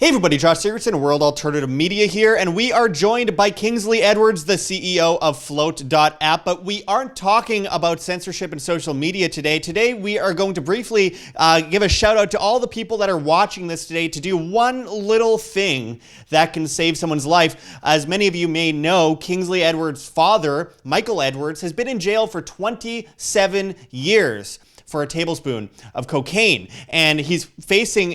Hey everybody, Josh Sigurdson, World Alternative Media here, and we are joined by Kingsley Edwards, the CEO of Flote.app, but we aren't talking about censorship and social media today. Today we are going to briefly give a shout out to all the people that are watching this today to do one little thing that can save someone's life. As many of you may know, Kingsley Edwards' father, Michael Edwards, has been in jail for 27 years. For a tablespoon of cocaine. And he was facing,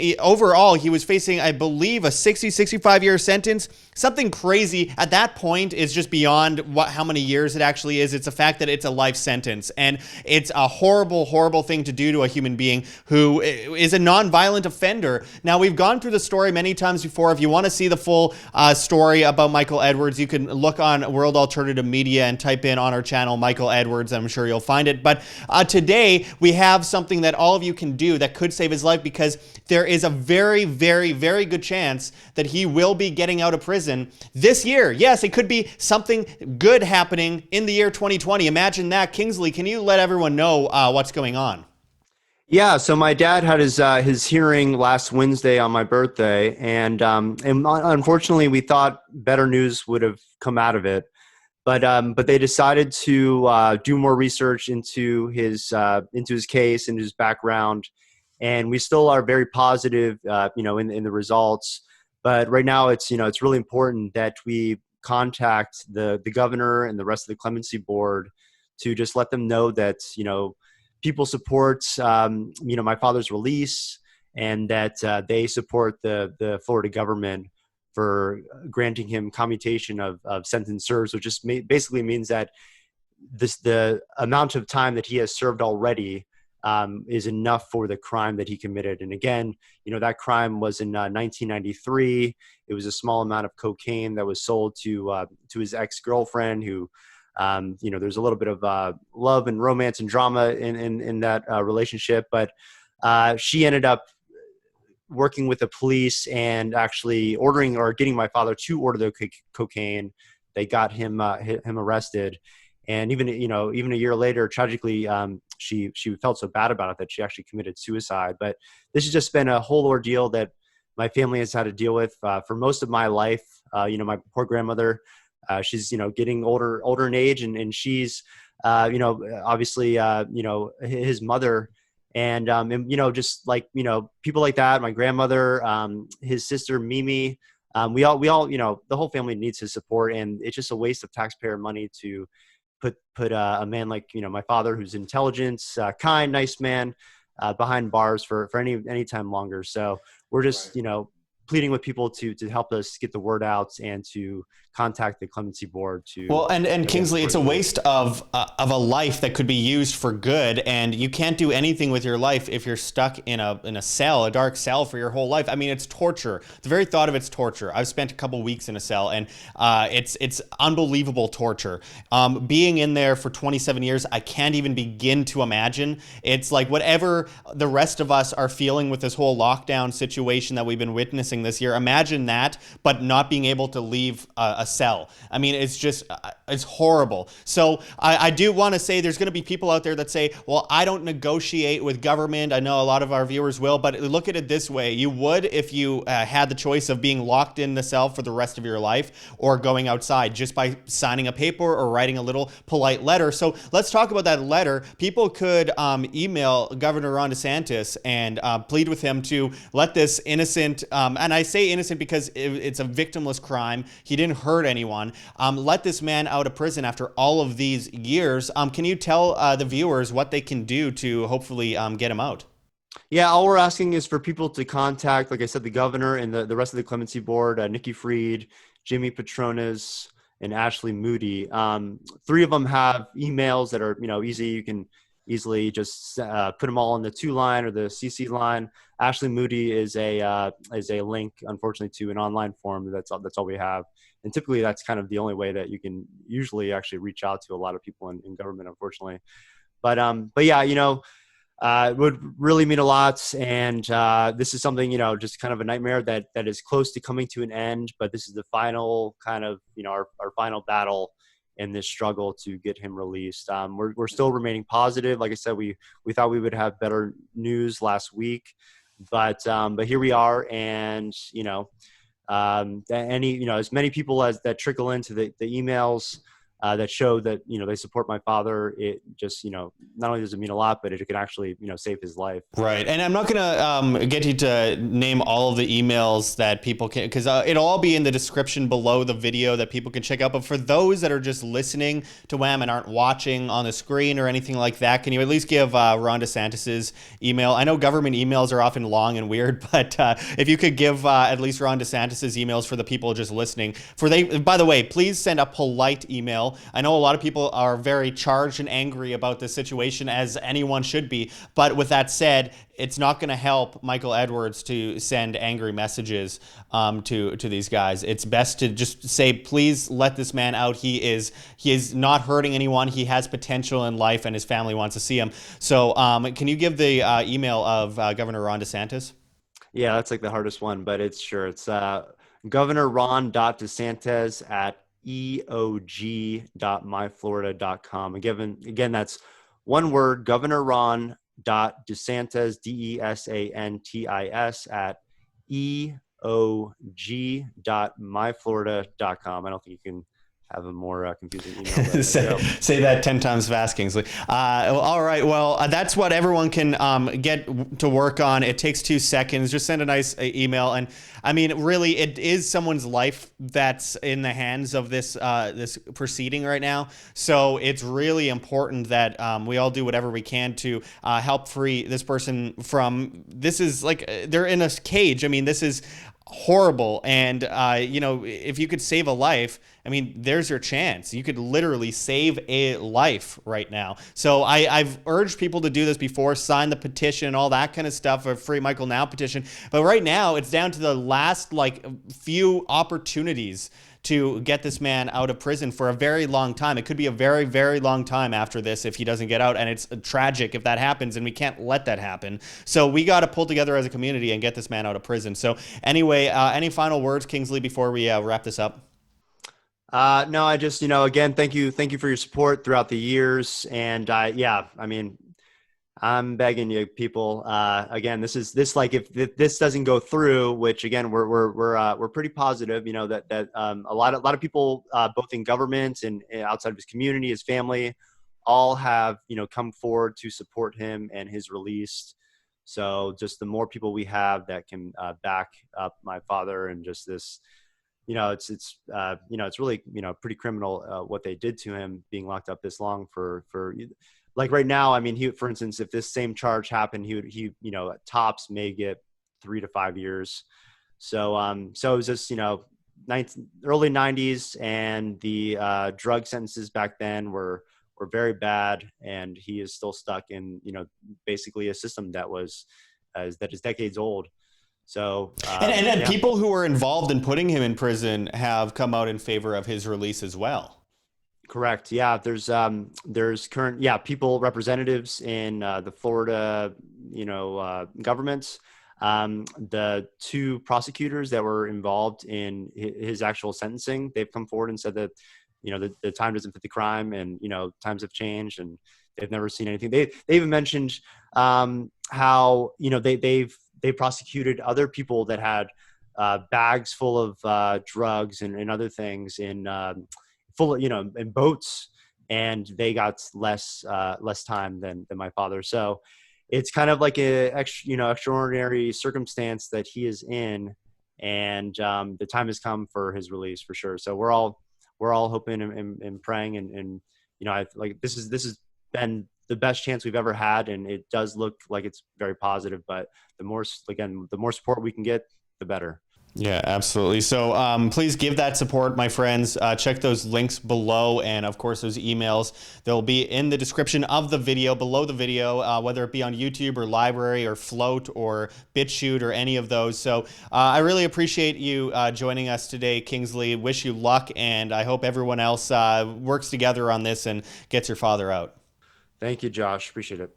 I believe, a 65-year sentence. Something crazy at that point is just beyond how many years it actually is. It's the fact that it's a life sentence. And it's a horrible, horrible thing to do to a human being who is a non-violent offender. Now, we've gone through the story many times before. If you want to see the full story about Michael Edwards, you can look on World Alternative Media and type in on our channel, Michael Edwards. I'm sure you'll find it. But today, we have something that all of you can do that could save his life, because there is a very, very, very good chance that he will be getting out of prison this year. Yes, it could be something good happening in the year 2020. Imagine that. Kingsley, can you let everyone know what's going on? Yeah, so my dad had his hearing last Wednesday on my birthday, and unfortunately, we thought better news would have come out of it. But they decided to do more research into his case and his background, and we still are very positive, in the results. But right now, it's really important that we contact the governor and the rest of the clemency board to just let them know that people support my father's release, and that they support the Florida government for granting him commutation of sentence served, which just basically means that the amount of time that he has served already is enough for the crime that he committed. And again, that crime was in 1993. It was a small amount of cocaine that was sold to his ex-girlfriend, who there's a little bit of love and romance and drama in that relationship, but she ended up working with the police and actually ordering or getting my father to order the cocaine. They got him arrested, and even a year later, tragically, she felt so bad about it that she actually committed suicide. But this has just been a whole ordeal that my family has had to deal with for most of my life. My poor grandmother, she's getting older in age, and she's obviously his mother. And just like, people like that, my grandmother, his sister, Mimi, we all, the whole family needs his support. And it's just a waste of taxpayer money to put a man like, my father, who's intelligent, kind, nice man, behind bars for any time longer. So we're just, pleading with people to help us get the word out and to contact the clemency board to. Well, and Kingsley, it's a waste of a life that could be used for good, and you can't do anything with your life if you're stuck in a cell, a dark cell, for your whole life. I mean, it's torture. The very thought of it's torture. I've spent a couple weeks in a cell, and it's unbelievable torture. Being in there for 27 years, I can't even begin to imagine. It's like whatever the rest of us are feeling with this whole lockdown situation that we've been witnessing this year. Imagine that, but not being able to leave a cell. I mean, it's horrible. So I do want to say there's going to be people out there that say, well, I don't negotiate with government. I know a lot of our viewers will, but look at it this way. You would if you had the choice of being locked in the cell for the rest of your life or going outside just by signing a paper or writing a little polite letter. So let's talk about that letter. People could email Governor Ron DeSantis and plead with him to let this innocent, and I say innocent because it's a victimless crime. He didn't hurt anyone. Let this man out of prison after all of these years. Can you tell the viewers what they can do to hopefully get him out? Yeah, all we're asking is for people to contact, like I said, the governor and the rest of the clemency board, Nikki Fried, Jimmy Patronis, and Ashley Moody. Three of them have emails that are easy. You can easily just put them all on the to line or the CC line. Ashley Moody is a link, unfortunately, to an online form. That's all we have. And typically that's kind of the only way that you can usually actually reach out to a lot of people in government, unfortunately. But yeah, it would really mean a lot. And this is something, just kind of a nightmare that is close to coming to an end. But this is the final kind of, our final battle in this struggle to get him released. We're still remaining positive. Like I said, we thought we would have better news last week. But here we are, and as many people as that trickle into the emails that show that they support my father, it just not only does it mean a lot, but it can actually save his life. Right. And I'm not going to get you to name all of the emails that people can, because it'll all be in the description below the video that people can check out. But for those that are just listening to Wham and aren't watching on the screen or anything like that, can you at least give Ron DeSantis's email? I know government emails are often long and weird, but if you could give at least Ron DeSantis's emails for the people just listening. By the way, please send a polite email. I know a lot of people are very charged and angry about this situation, as anyone should be. But with that said, it's not going to help Michael Edwards to send angry messages to these guys. It's best to just say, please let this man out. He is not hurting anyone. He has potential in life, and his family wants to see him. So can you give the email of Governor Ron DeSantis? Yeah, that's like the hardest one, but it's governorron.desantis at eog.myflorida.com. Again, that's one word, governorron.desantis, DESANTIS at eog.myflorida.com. I don't think you can have a more confusing email. Say that 10 times fast, Kingsley. All right. Well, that's what everyone can get to work on. It takes 2 seconds. Just send a nice email. And I mean, really, it is someone's life that's in the hands of this proceeding right now. So it's really important that we all do whatever we can to help free this person from, this is like, they're in a cage. I mean, this is horrible. And, if you could save a life, I mean, there's your chance. You could literally save a life right now. So I've urged people to do this before, sign the petition, all that kind of stuff, a Free Michael Now petition. But right now, it's down to the last few opportunities to get this man out of prison for a very long time. It could be a very, very long time after this if he doesn't get out, and it's tragic if that happens, and we can't let that happen. So we got to pull together as a community and get this man out of prison. So anyway, any final words, Kingsley, before we wrap this up? No, I just, again, thank you for your support throughout the years. And I'm begging you, people. Again, if this doesn't go through, which again we're pretty positive, that a lot of people, both in government and outside of his community, his family, all have come forward to support him and his release. So just the more people we have that can back up my father, and just this. It's really, pretty criminal what they did to him, being locked up this long for like right now. I mean, for instance, if this same charge happened, he at tops may get 3 to 5 years. So it was just, early 90s, and the drug sentences back then were very bad, and he is still stuck in, basically a system that is decades old. So and people who were involved in putting him in prison have come out in favor of his release as well. Correct. Yeah. There's current people, representatives in the Florida governments. The 2 prosecutors that were involved in his actual sentencing, they've come forward and said that the time doesn't fit the crime, and times have changed, and they've never seen anything. They even mentioned how they prosecuted other people that had bags full of drugs and other things in boats, and they got less time than my father. So it's kind of like extraordinary circumstance that he is in, and the time has come for his release for sure. So we're all hoping and praying, and this has been the best chance we've ever had, and it does look like it's very positive. But the more support we can get, the better. Yeah, absolutely. So please give that support, my friends. Check those links below, and of course those emails. They'll be in the description of the video, below the video, whether it be on YouTube or Library or Flote or BitChute or any of those. So I really appreciate you joining us today, Kingsley. Wish you luck, and I hope everyone else works together on this and gets your father out. Thank you, Josh. Appreciate it.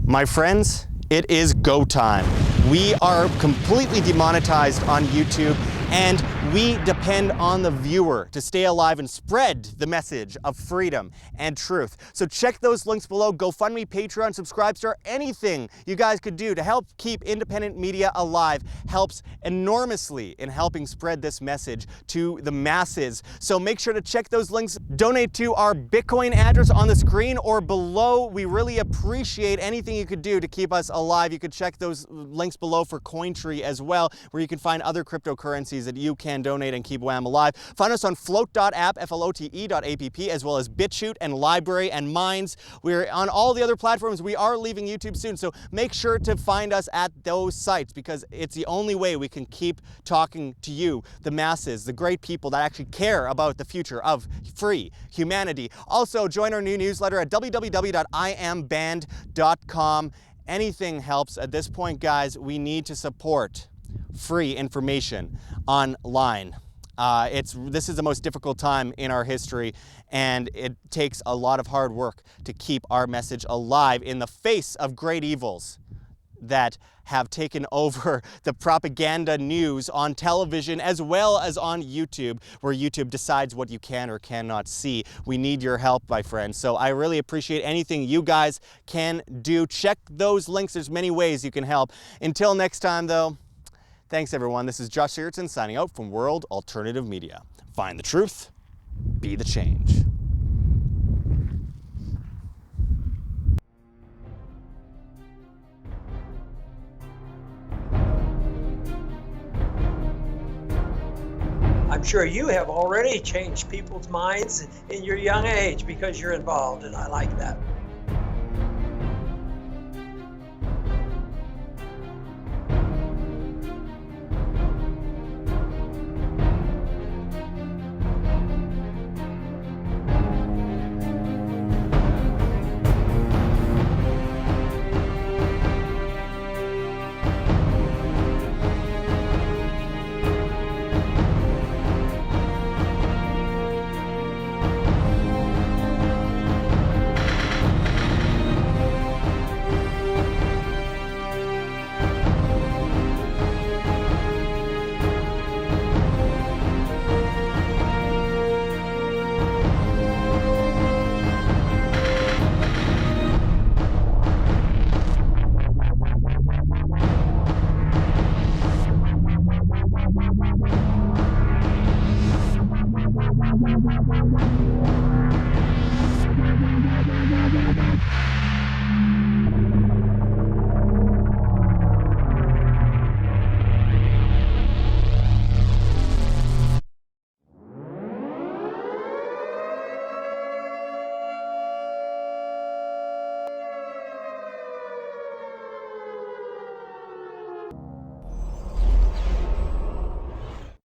My friends, it is go time. We are completely demonetized on YouTube, and We depend on the viewer to stay alive and spread the message of freedom and truth. So check those links below. GoFundMe, Patreon, Subscribestar, anything you guys could do to help keep independent media alive helps enormously in helping spread this message to the masses. So make sure to check those links. Donate to our Bitcoin address on the screen or below. We really appreciate anything you could do to keep us alive. You could check those links below for Cointree as well, where you can find other cryptocurrencies that you can donate and keep WAM alive. Find us on flote.app, flote.app, as well as BitChute and Library and Minds. We're on all the other platforms. We are leaving YouTube soon, so make sure to find us at those sites because it's the only way we can keep talking to you, the masses, the great people that actually care about the future of free humanity. Also, join our new newsletter at www.iamband.com. Anything helps at this point, guys. We need to support free information online. This is the most difficult time in our history, and it takes a lot of hard work to keep our message alive in the face of great evils that have taken over the propaganda news on television as well as on YouTube, where YouTube decides what you can or cannot see. We need your help, my friends. So I really appreciate anything you guys can do. Check those links. There's many ways you can help. Until next time, though, thanks, everyone. This is Josh Sigurdson signing out from World Alternative Media. Find the truth, be the change. I'm sure you have already changed people's minds in your young age because you're involved, and I like that.